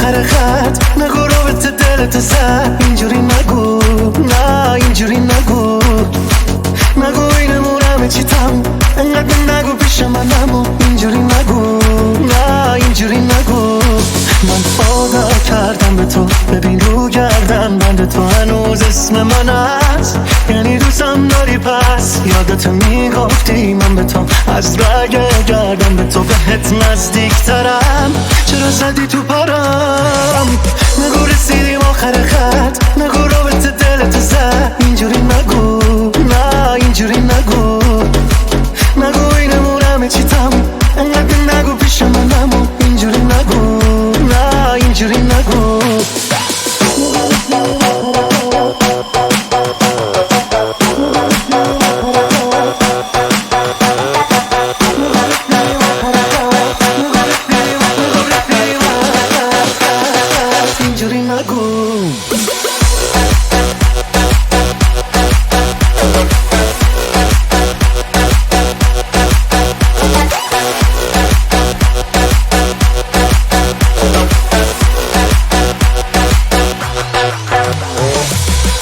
آخر خط نگو رابطه دلت زد اینجوری نگو، نه اینجوری نگو، نگو اینمون همه چی تموم، انقدر نگو پیش من نمون، اینجوری نگو، نه اینجوری نگو. من عادت کردم به تو، ببین رو گردن بند تو هنوز اسم من هست، یعنی دوستم داری پس یادت میگفتی من به تو از رگ گردم به تو بهت نزدیکترم، چرا زدی تو پرم؟ نگو رسیدیم آخر خط، نگو رابطه دلت زد اینجوری نگو، نه اینجوری نگو، نگو اینمون همه چی تموم، انقدر نگو پیش من نمون، اینجوری نگو، نه اینجوری نگو. اینجوری نگو.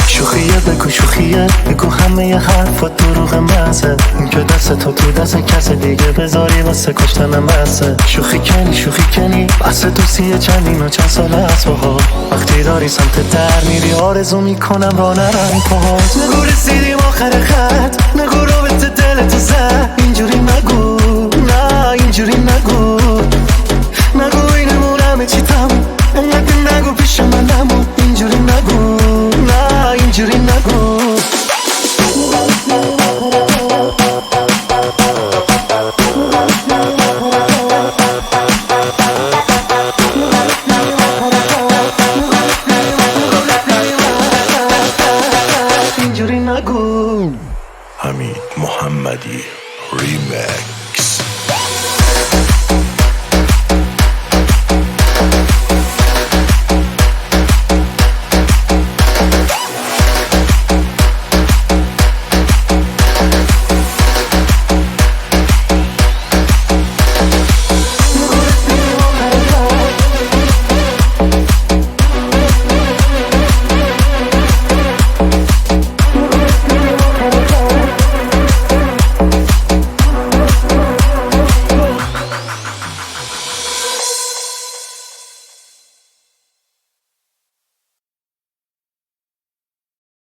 شوخیه بگو شوخیه، بگو همه ی حرفات دروغ محضه، این که دست تو دست کس دیگه بذاری واسه کشتن بسه. شوخی کنی بس دوستیه چندین و چند ساله از باها، وقتی داری سمت در میری آرزو میکنم را نرم پاهات. نگو رسیدیم آخر خط، نگو رابطه دلت زد اینجوری نگو، نه اینجوری نگو،